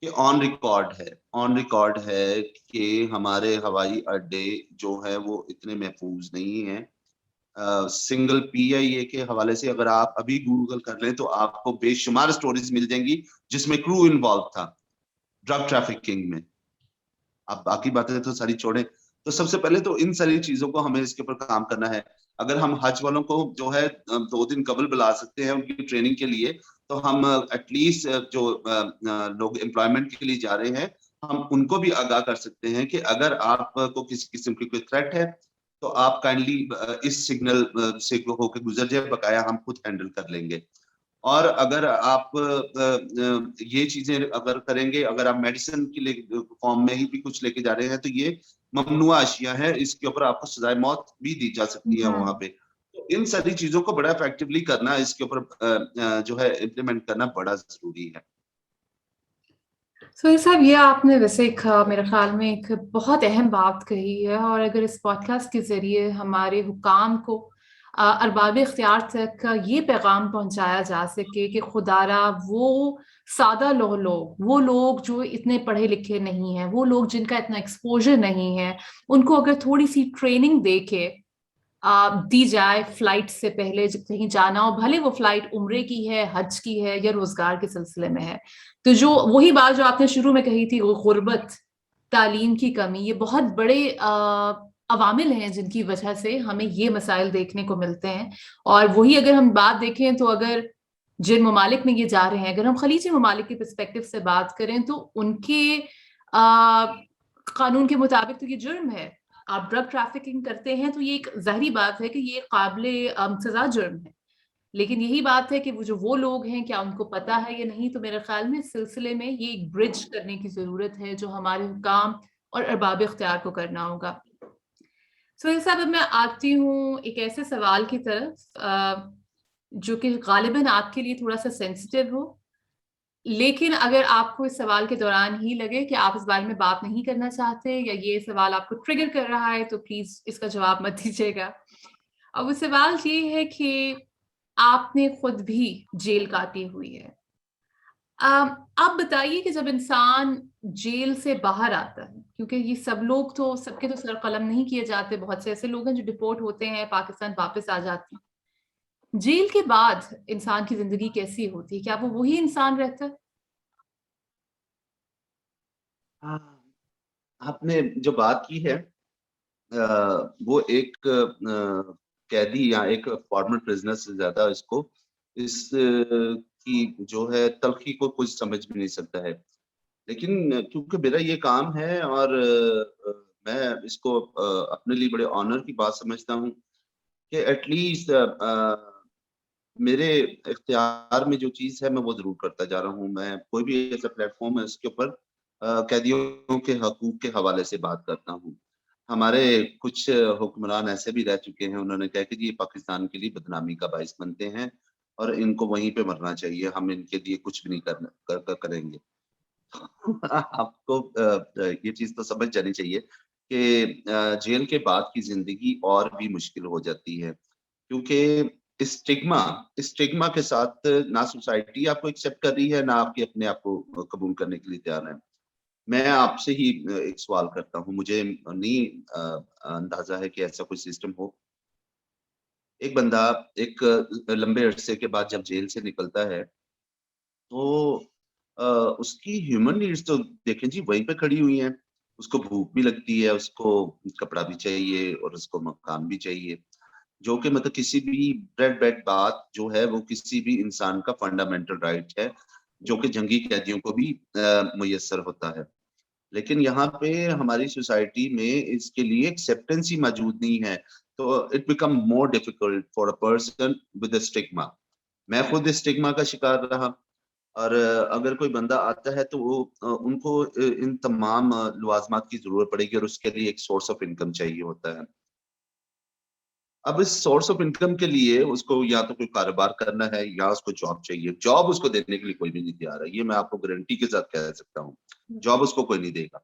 कि ऑन रिकॉर्ड है कि हमारे हवाई अड्डे जो है वो इतने महफूज नहीं है। सिंगल PIA के हवाले से अगर आप अभी गूगल कर लें तो आपको बेशुमार स्टोरीज मिल जाएंगी जिसमें क्रू इन्वॉल्व था ड्रग ट्रैफिकिंग में। आप बाकी बातें तो सारी छोड़ें, तो सबसे पहले तो इन सारी चीजों को हमें इसके ऊपर काम करना है। अगर हम हज वालों को जो है 2 दिन कबल बुला सकते हैं उनकी ट्रेनिंग के लिए, तो हम एटलीस्ट जो लोग एम्प्लॉयमेंट के लिए जा रहे हैं हम उनको भी आगाह कर सकते हैं कि अगर आपको किसी किस्म की कोई थ्रेट है तो आप काइंडली इस सिग्नल से होकर गुजर जाए, बकाया हम खुद हैंडल कर लेंगे। और अगर आप ये चीजें अगर करेंगे, अगर आप मेडिसिन के लिए फॉर्म में ही भी कुछ लेके जा रहे हैं तो ये ममनुआ अशिया है, इसके ऊपर आपको सजाए मौत भी दी जा सकती है वहां पे। तो इन सारी चीजों को बड़ा इफेक्टिवली करना, इसके ऊपर जो है इम्प्लीमेंट करना बड़ा जरूरी है। सोहेल साहब, ये आपने वैसे एक मेरे ख्याल में एक बहुत अहम बात कही है, और अगर इस पॉडकास्ट के जरिए हमारे हुकाम को अरबाब इख्तियार तक ये पैगाम पहुंचाया जा सके कि खुदारा वो सादा लोग, वो लोग जो इतने पढ़े लिखे नहीं हैं, वो लोग जिनका इतना एक्सपोजर नहीं है, उनको अगर थोड़ी सी ट्रेनिंग दे के दी जाए फ्लाइट से पहले जब कहीं जाना हो, भले वो फ्लाइट उम्रे की है, हज की है या रोजगार के सिलसिले में है। तो जो वही बात जो आपने शुरू में कही थी, वो गुर्बत, तालीम की कमी, ये बहुत बड़े अवामिल हैं जिनकी वजह से हमें ये मसाइल देखने को मिलते हैं। और वही अगर हम बात देखें तो अगर जिन ममालिक में ये जा रहे हैं, अगर हम खलीजी ममालिक के पर्सपेक्टिव से बात करें तो उनके कानून के मुताबिक तो ये जुर्म है। आप ड्रग ट्रैफिकिंग करते हैं तो ये एक जाहिर बात है कि ये काबिले सजा जुर्म है। लेकिन यही बात है कि वो लोग हैं, क्या उनको पता है या नहीं? तो मेरे ख्याल में इस सिलसिले में ये एक ब्रिज करने की जरूरत है जो हमारे हुकाम और अरबाब इख्तियार को करना होगा। सोहेल साहब, अब मैं आती हूँ एक ऐसे सवाल की तरफ जो कि गालिबन आपके लिए थोड़ा सा सेंसिटिव हो, लेकिन अगर आपको इस सवाल के दौरान ही लगे कि आप इस बारे में बात नहीं करना चाहते या ये सवाल आपको ट्रिगर कर रहा है तो प्लीज इसका जवाब मत दीजिएगा। अब वो सवाल ये है कि आपने खुद भी जेल काटी हुई है। आप बताइए कि जब इंसान जेल से बाहर आता है, क्योंकि ये सब लोग तो सबके तो सर कलम नहीं किए जाते, बहुत से ऐसे लोग हैं जो डिपोर्ट होते हैं, पाकिस्तान वापस आ जाते हैं। जेल के बाद इंसान की जिंदगी कैसी होती है? क्या वो वही इंसान रहता है? हाँ, आपने जो बात की है वो एक कैदी या एक फॉर्मर प्रिजनर से ज्यादा इसको इस की जो है तलखी को कुछ समझ भी नहीं सकता है। लेकिन क्योंकि मेरा ये काम है और मैं इसको अपने लिए बड़े ऑनर की बात समझता हूँ कि एटलीस्ट میرے اختیار میں جو چیز ہے میں وہ ضرور کرتا جا رہا ہوں. میں کوئی بھی ایسا پلیٹ فارم ہے اس کے اوپر قیدیوں کے حقوق کے حوالے سے بات کرتا ہوں. ہمارے کچھ حکمران ایسے بھی رہ چکے ہیں، انہوں نے کہا کہ جی یہ پاکستان کے لیے بدنامی کا باعث بنتے ہیں اور ان کو وہیں پہ مرنا چاہیے، ہم ان کے لیے کچھ بھی نہیں کریں گے. آپ کو یہ چیز تو سمجھ جانی چاہیے کہ جیل کے بعد کی زندگی اور بھی مشکل ہو جاتی ہے، کیونکہ اسٹگما کے ساتھ نہ سوسائٹی آپ کو ایکسیپٹ کر رہی ہے، نہ آپ کے اپنے آپ کو قبول کرنے کے لیے تیار ہے. میں آپ سے ہی ایک سوال کرتا ہوں، مجھے نہیں اندازہ ہے کہ ایسا کوئی سسٹم ہو. ایک بندہ ایک لمبے عرصے کے بعد جب جیل سے نکلتا ہے تو اس کی ہیومن نیڈس تو دیکھیں جی وہیں پہ کھڑی ہوئی ہیں. اس کو بھوک بھی لگتی ہے، اس کو کپڑا بھی چاہیے اور اس کو مکان بھی چاہیے، جو کہ مطلب کسی بھی بیڈ بات جو ہے وہ کسی بھی انسان کا فنڈامنٹل رائٹ ہے، جو کہ جنگی قیدیوں کو بھی میسر ہوتا ہے. لیکن یہاں پہ ہماری سوسائٹی میں اس کے لیے ایکسیپٹنس ہی موجود نہیں ہے، تو it become more difficult for a person with stigma. میں خود اسٹگما کا شکار رہا، اور اگر کوئی بندہ آتا ہے تو وہ ان کو ان تمام لوازمات کی ضرورت پڑے گی اور اس کے لیے ایک سورس آف انکم چاہیے ہوتا ہے. اب اس سورس آف انکم کے لیے اس کو یا تو کوئی کاروبار کرنا ہے یا اس کو جاب چاہیے. جاب اس کو دینے کے لیے کوئی بھی نہیں تیار ہے، یہ میں آپ کو گارنٹی کے ساتھ کہہ سکتا ہوں. جاب اس کو کوئی نہیں دے گا.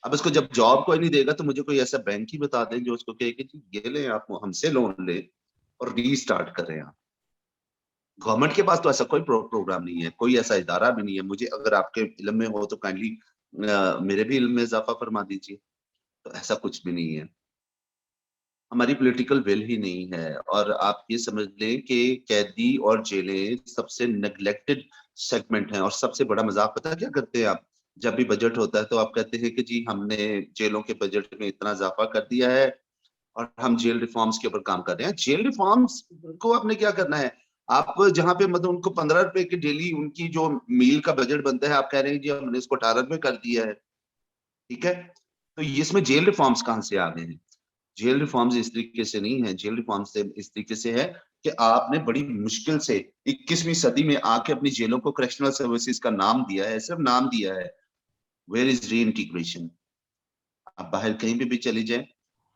اب اس کو جب جاب کوئی نہیں دے گا تو مجھے کوئی ایسا بینک ہی بتا دیں جو اس کو کہے کہ جی یہ لیں آپ ہم سے لون لیں اور ری اسٹارٹ کریں. آپ گورنمنٹ کے پاس تو ایسا کوئی پروگرام نہیں ہے، کوئی ایسا ادارہ بھی نہیں ہے. مجھے اگر آپ کے علم میں ہو تو کائنڈلی میرے بھی علم میں اضافہ فرما دیجیے. تو ایسا کچھ بھی نہیں ہے، ہماری پولیٹیکل ول ہی نہیں ہے. اور آپ یہ سمجھ لیں کہ قیدی اور جیلیں سب سے نیگلیکٹڈ سیگمنٹ ہیں. اور سب سے بڑا مذاق پتہ کیا کرتے ہیں آپ؟ جب بھی بجٹ ہوتا ہے تو آپ کہتے ہیں کہ جی ہم نے جیلوں کے بجٹ میں اتنا اضافہ کر دیا ہے اور ہم جیل ریفارمز کے اوپر کام کر رہے ہیں. جیل ریفارمز کو آپ نے کیا کرنا ہے؟ آپ جہاں پہ مطلب ان کو 15 روپے کی ڈیلی ان کی جو میل کا بجٹ بنتا ہے، آپ کہہ رہے ہیں جی ہم نے اس کو 18 روپے کر دیا ہے. ٹھیک ہے، تو اس میں جیل ریفارمز کہاں سے آ گئے ہیں؟ جیل ریفارمز اس طریقے سے نہیں ہے. جیل ریفارمز سے اس طریقے سے ہے کہ آپ نے بڑی مشکل سے 21ویں صدی میں آ کے اپنی جیلوں کو کریکشنل سروسز کا نام دیا ہے، صرف نام دیا ہے. Where is reintegration? آپ باہر کہیں بھی چلی جائیں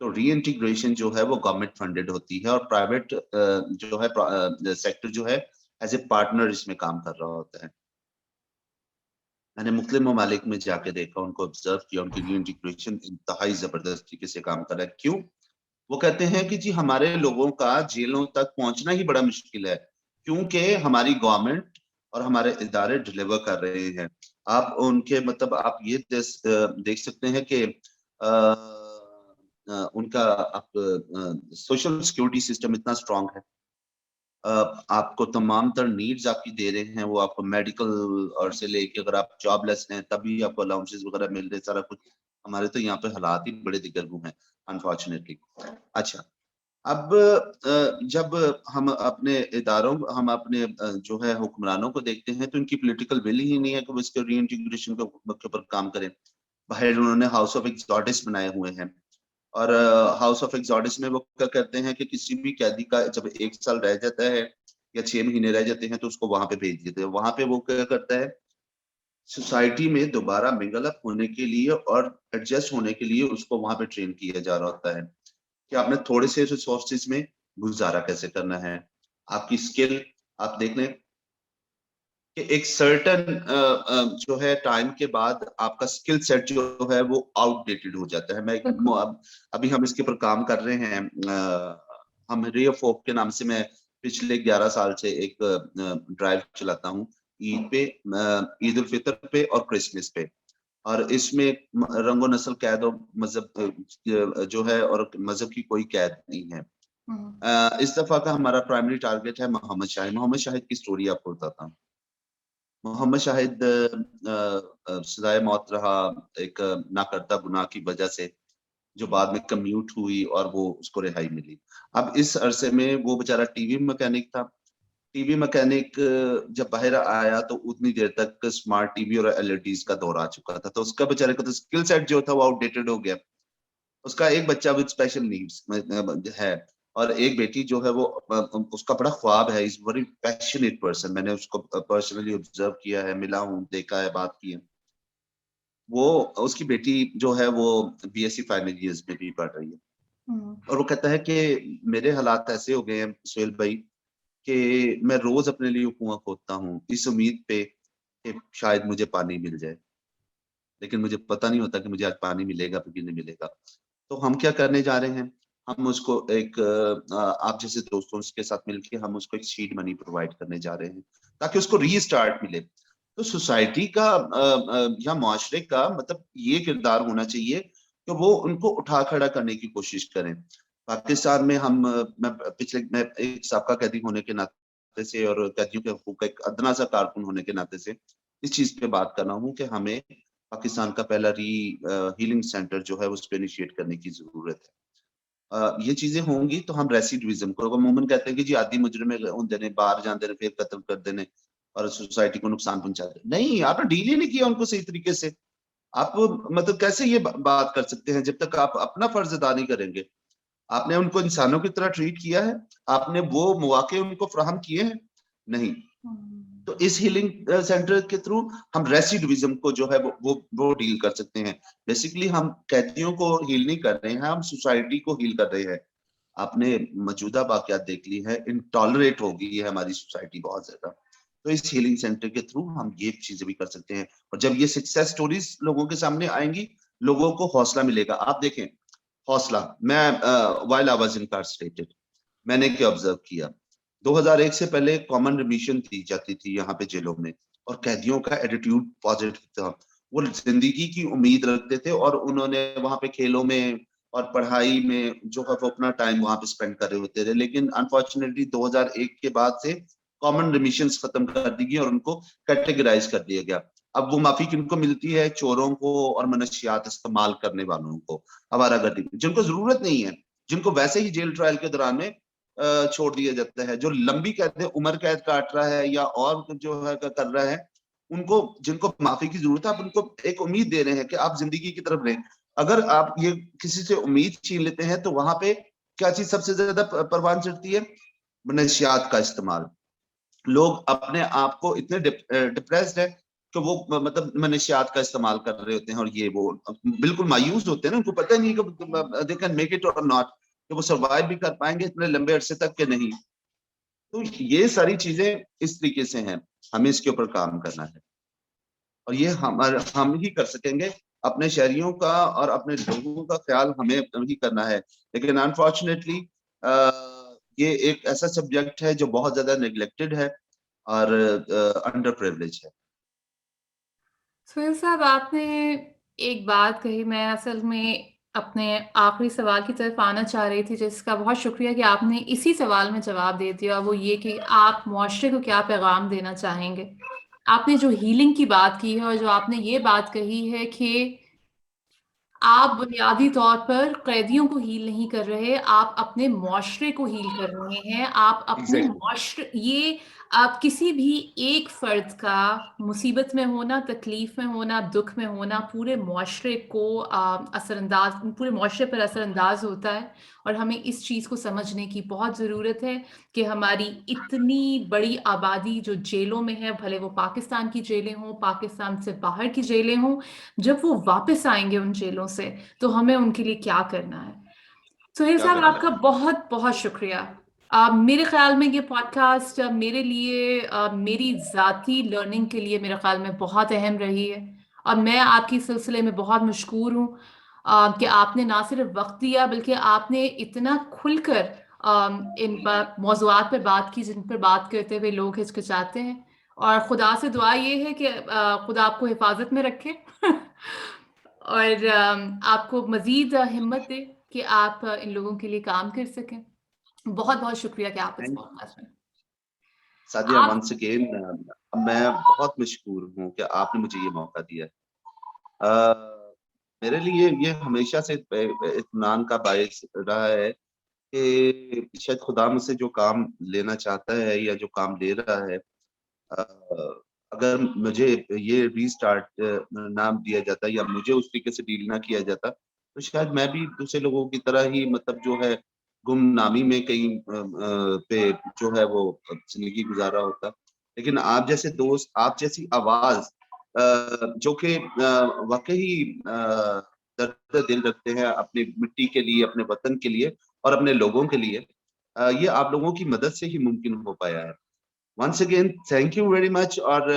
تو ری انٹیگریشن جو ہے وہ گورنمنٹ فنڈڈ ہوتی ہے اور پرائیویٹ جو ہے سیکٹر جو ہے ایز اے پارٹنر اس میں کام کر رہا ہوتا ہے. میں نے مختلف ممالک میں جا کے دیکھا، ان کو آبزرو کیا، ان کی ری انٹیگریشن انتہائی زبردست طریقے سے کام کر رہا ہے. کیوں؟ وہ کہتے ہیں کہ جی ہمارے لوگوں کا جیلوں تک پہنچنا ہی بڑا مشکل ہے کیونکہ ہماری گورنمنٹ اور ہمارے ادارے ڈلیور کر رہے ہیں. آپ ان کے مطلب آپ یہ دیکھ سکتے ہیں کہ ان کا سوشل سیکورٹی سسٹم اتنا اسٹرانگ ہے. آپ کو تمام تر نیڈز آپ کی دے رہے ہیں، وہ آپ کو میڈیکل اور سے لے کے اگر آپ جاب لیس ہیں تبھی آپ کو الاؤنسز وغیرہ مل رہے سارا کچھ. ہمارے تو یہاں پہ حالات ہی بڑے دیگرگوں ہیں انفارچونیٹلی. اچھا، اب جب ہم اپنے اداروں ہم اپنے جو ہے حکمرانوں کو دیکھتے ہیں تو ان کی پولیٹیکل ول ہی نہیں ہے کہ وہ اس کے ری انٹیگریشن کے اوپر کام کریں. باہر انہوں نے ہاؤس آف ایکسارڈس بنائے ہوئے ہیں اور ہاؤس آف ایکسارڈس میں وہ کیا کرتے ہیں کہ کسی بھی قیدی کا جب 1 سال رہ جاتا ہے یا 6 مہینے رہ جاتے ہیں تو اس کو وہاں پہ بھیج دیتے ہیں. وہاں پہ وہ کیا کرتا ہے؟ سوسائٹی میں دوبارہ منگل اپ ہونے کے لیے اور ایڈجسٹ ہونے کے لیے اس کو وہاں پہ ٹرین کیا جا رہا ہوتا ہے کہ آپ نے تھوڑے سے ریسورسز میں گزارا کیسے کرنا ہے. آپ کی اسکل آپ دیکھ لیں کہ ایک سرٹن جو ہے ٹائم کے بعد آپ کا اسکل سیٹ جو ہے وہ آؤٹ ڈیٹڈ ہو جاتا ہے. میں ابھی ہم اس کے اوپر کام کر رہے ہیں. ہم رے آف ہوپ کے نام سے میں پچھلے 11 سال سے ایک ڈرائیو چلاتا ہوں عید پہ، عید الفطر پہ اور کرسمس پہ. اور اس میں رنگ و نسل قید و مذہب جو ہے اور مذہب کی کوئی قید نہیں ہے. اس دفعہ کا ہمارا پرائمری ٹارگیٹ ہے محمد شاہد. محمد شاہد کی سٹوری آپ کو بتاتا ہوں. محمد شاہد سزائے موت رہا ایک نہ کرتا گناہ کی وجہ سے، جو بعد میں کمیوٹ ہوئی اور وہ اس کو رہائی ملی. اب اس عرصے میں وہ بیچارہ ٹی وی میکینک تھا. ٹی وی میکینک جب باہر آیا تو اتنی دیر تک اسمارٹ ٹی وی اور ایل ای ڈیز کا دور آ چکا تھا، تو اس کا بیچارے کا تو اسکل سیٹ جو تھا وہ آؤٹ ڈیٹڈ ہو گیا. اس کا ایک بچہ وتھ اسپیشل نیڈس ہے اور ایک بیٹی جو ہے وہ اس کا بڑا خواب ہے, از ویری پیشنیٹ پرسن, میں نے اس کو پرسنلی آبزرو کیا ہے, ملا ہوں, دیکھا ہے, بات کی ہے. وہ اس کی بیٹی جو ہے وہ BSc فائنل ایئرز میں بھی پڑھ رہی ہے, اور وہ کہتا ہے کہ میرے حالات ایسے ہو گئے ہیں سہیل بھائی کہ میں روز اپنے لیے کنواں کھودتا ہوں اس امید پہ کہ شاید مجھے پانی مل جائے, لیکن مجھے پتہ نہیں ہوتا کہ مجھے آج پانی ملے گا کہ نہیں ملے گا. تو ہم کیا کرنے جا رہے ہیں, ہم اس کو ایک آپ جیسے دوستوں کے ساتھ مل کے ہم اس کو ایک سیڈ منی پرووائڈ کرنے جا رہے ہیں تاکہ اس کو ری اسٹارٹ ملے. تو سوسائٹی کا یا معاشرے کا مطلب یہ کردار ہونا چاہیے کہ وہ ان کو اٹھا کھڑا کرنے کی کوشش کریں. پاکستان میں میں ایک سابقہ قیدی ہونے کے ناطے سے اور قیدیوں کے حقوق کا ایک ادنا سا کارکن ہونے کے ناطے سے اس چیز پہ بات کر رہا ہوں کہ ہمیں پاکستان کا پہلا ہیلنگ سینٹر جو ہے اس پہ انیشیٹ کرنے کی ضرورت ہے. یہ چیزیں ہوں گی تو ہم ریسیڈویزم کو عموماً کہتے ہیں کہ جی عادی مجرم دینے, باہر جان دینے, پھر قتل کر دینے اور سوسائٹی کو نقصان پہنچا دے. نہیں, آپ نے ڈیل ہی نہیں کیا ان کو صحیح طریقے سے. آپ مطلب کیسے یہ بات کر سکتے ہیں جب تک آپ اپنا فرض ادا نہیں کریں گے. آپ نے ان کو انسانوں کی طرح ٹریٹ کیا ہے, آپ نے وہ مواقع ان کو فراہم کیے ہیں, نہیں. تو اس ہیلنگ سینٹر کے تھرو ہم ریسیڈویزم کو جو ہے وہ ڈیل کر سکتے ہیں. بیسیکلی ہم قیدیوں کو ہیل نہیں کر رہے ہیں, ہم سوسائٹی کو ہیل کر رہے ہیں. آپ نے موجودہ واقعات دیکھ لی ہے, انٹالریٹ ہو گئی ہے ہماری سوسائٹی بہت زیادہ. تو اس ہیلنگ سینٹر کے تھرو ہم یہ چیزیں بھی کر سکتے ہیں, اور جب یہ سکسیس سٹوریز لوگوں کے سامنے آئیں گی لوگوں کو حوصلہ ملے گا. آپ دیکھیں حوصلہ, میں while I was incarcerated میں نے کیا آبزرو کیا, 2001 سے پہلے کامن ریمیشن دی جاتی تھی یہاں پہ جیلوں میں, اور قیدیوں کا ایٹیٹیوڈ پازیٹیو تھا, وہ زندگی کی امید رکھتے تھے, اور انہوں نے وہاں پہ کھیلوں میں اور پڑھائی میں جو ہے وہ اپنا ٹائم وہاں پہ اسپینڈ کر رہے ہوتے تھے. لیکن انفارچونیٹلی 2001 کے بعد سے کامن ریمیشنز ختم کر دی گئی اور ان کو کیٹیگرائز کر دیا گیا. اب وہ معافی کن کو ملتی ہے, چوروں کو اور منشیات استعمال کرنے والوں کو, آوارہ گردی, جن کو ضرورت نہیں ہے, جن کو ویسے ہی جیل ٹرائل کے دوران میں چھوڑ دیا جاتا ہے, جو لمبی قید عمر قید کاٹ رہا ہے یا اور جو ہے کر رہا ہے, ان کو جن کو معافی کی ضرورت ہے, آپ ان کو ایک امید دے رہے ہیں کہ آپ زندگی کی طرف رہیں. اگر آپ یہ کسی سے امید چھین لیتے ہیں تو وہاں پہ کیا چیز سب سے زیادہ پروان چڑھتی ہے, منشیات کا استعمال. لوگ اپنے آپ کو اتنے ڈپریسڈ ہے کہ وہ مطلب منشیات کا استعمال کر رہے ہوتے ہیں, اور یہ وہ بالکل مایوس ہوتے ہیں نا, ان کو پتہ نہیں کہ they can make it or not, کہ وہ سروائیو بھی کر پائیں گے اتنے لمبے عرصے تک کہ نہیں. تو یہ ساری چیزیں اس طریقے سے ہیں, ہمیں اس کے اوپر کام کرنا ہے, اور یہ ہم ہی کر سکیں گے. اپنے شہریوں کا اور اپنے لوگوں کا خیال ہمیں ہی کرنا ہے. لیکن انفارچونیٹلی یہ ایک ایسا سبجیکٹ ہے جو بہت زیادہ نیگلیکٹڈ ہے اور انڈر پریولیج ہے. سہیل صاحب, آپ نے ایک بات کہی, میں اصل میں اپنے آخری سوال کی طرف آنا چاہ رہی تھی, جس کا بہت شکریہ کہ آپ نے اسی سوال میں جواب دے دیا, وہ یہ کہ آپ معاشرے کو کیا پیغام دینا چاہیں گے. آپ نے جو ہیلنگ کی بات کی ہے اور جو آپ نے یہ بات کہی ہے کہ آپ بنیادی طور پر قیدیوں کو ہیل نہیں کر رہے, آپ اپنے معاشرے کو ہیل کر رہے ہیں. آپ اپنے معاشرے, یہ آپ کسی بھی ایک فرد کا مصیبت میں ہونا, تکلیف میں ہونا, دکھ میں ہونا پورے معاشرے کو اثر انداز, پورے معاشرے پر اثر انداز ہوتا ہے. اور ہمیں اس چیز کو سمجھنے کی بہت ضرورت ہے کہ ہماری اتنی بڑی آبادی جو جیلوں میں ہے, بھلے وہ پاکستان کی جیلیں ہوں, پاکستان سے باہر کی جیلیں ہوں, جب وہ واپس آئیں گے ان جیلوں سے تو ہمیں ان کے لیے کیا کرنا ہے. سہیل صاحب, آپ کا بہت بہت شکریہ. میرے خیال میں یہ پوڈ کاسٹ میرے لیے, میری ذاتی لرننگ کے لیے میرے خیال میں بہت اہم رہی ہے, اور میں آپ کی سلسلے میں بہت مشکور ہوں کہ آپ نے نہ صرف وقت دیا بلکہ آپ نے اتنا کھل کر ان موضوعات پہ بات کی جن پر بات کرتے ہوئے لوگ ہچکچاتے ہیں. اور خدا سے دعا یہ ہے کہ خدا آپ کو حفاظت میں رکھے اور آپ کو مزید ہمت دے کہ آپ ان لوگوں کے لیے کام کر سکیں. بہت بہت شکریہ کہ آپ اس پوڈ کاسٹ میں. سادیہ, ونس اگین میں بہت مشکور ہوں کہ آپ نے مجھے یہ موقع دیا. میرے لیے یہ ہمیشہ سے اطمینان کا باعث رہا ہے کہ شاید خدا مجھ سے جو کام لینا چاہتا ہے یا جو کام لے رہا ہے, اگر مجھے یہ ری سٹارٹ نام دیا جاتا یا مجھے اس طریقے سے ڈیل نہ کیا جاتا تو شاید میں بھی دوسرے لوگوں کی طرح ہی مطلب جو ہے गुमनामी में कहीं पे जो है वो ज़िंदगी गुज़ार रहा होता। लेकिन आप जैसे दोस्त, आप जैसी आवाज़ जो कि वाक़ई दर्द दिल रखते हैं अपनी मिट्टी के लिए, अपने वतन के लिए और अपने लोगों के लिए, ये आप लोगों की मदद से ही मुमकिन हो पाया है। Once again thank you very much, और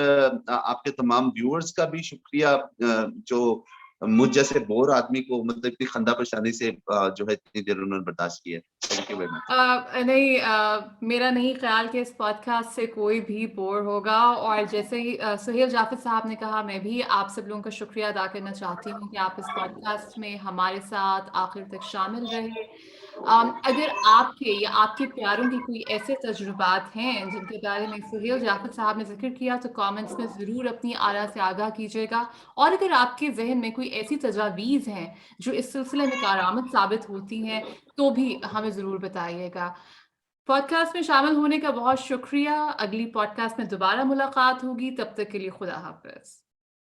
आपके तमाम व्यूअर्स का भी शुक्रिया, जो मुझ जैसे बोर आदमी को मतलब इतनी खंदा परेशानी से जो है इतनी देर उन्होंने बर्दाश्त किया है। Thank you very much. नहीं, मेरा नहीं ख्याल कि इस पॉडकास्ट से कोई भी बोर होगा, और जैसे ही सुहेल जाफर साहब ने कहा, मैं भी आप सब लोगों का शुक्रिया अदा करना चाहती हूँ कि आप इस पॉडकास्ट में हमारे साथ आखिर तक शामिल रहे। अगर आपके या आपके प्यारों की कोई ऐसे तजुर्बात हैं जिनके बारे में सुहेल जाफर साहब ने जिक्र किया, तो कमेंट्स में ज़रूर अपनी आरा से आगाह कीजिएगा। और अगर आपके जहन में कोई ऐसी तजावीज़ हैं जो इस सिलसिले में कारआमद साबित होती हैं, तो भी हमें ज़रूर बताइएगा। पॉडकास्ट में शामिल होने का बहुत शुक्रिया। अगली पॉडकास्ट में दोबारा मुलाकात होगी, तब तक के लिए खुदा हाफ़िज़।